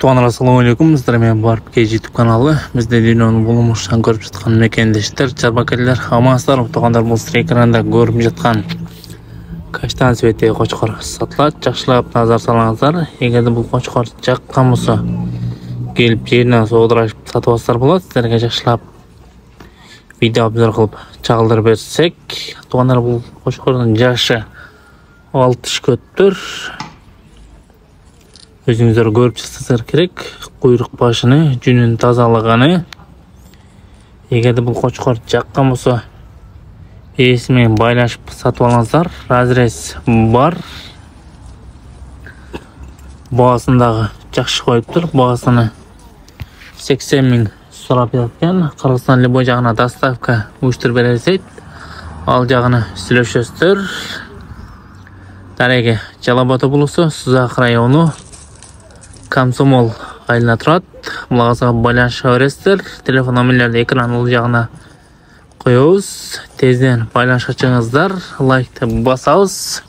Туғандар, ассалаумағалейкум. Сіздермен барып кей YouTube каналы. Бізде дүйнөнүн булумушан көрүп жаткан мекендештер, чарбакелер, амансыздар. Туғандар, бұл сіздер экранда көрүп жаткан каштан цвети кочкор сатылат. Жакшылап назар салыңыздар. Эгерде бул кочкор жаккан болсо, келип жеринен соодурашып сатып алсаңыздар болот. Сіздерге жакшылап видео обзор кылып чагылдырып берсек, туғандар, бул кочкордун жашы 6-4. Өзүңүздөр көрүп жатсаңыздар керек. Куйрук башыны, жүнүн тазалыгыны. Эгерде бул кочкор жаккан болсо, ээси менен байлашып сатып алыңыздар. Разрез бар. Баасын дагы жакшы коюптур. Баасыны 80 миң сурап жаткан. Кыргызстан любой жагына доставка уюштуруп бересет. Ал жагына сүйлөшөсүздөр. Дареге Жалал Абад облусу, Сузак району, Комсомол айылына турат. Булагызга байланыша бересиздер. Телефон номерлерди экранын жагына коебуз. Тезден байланышка чыгыңыздар. Лайкты басабыз.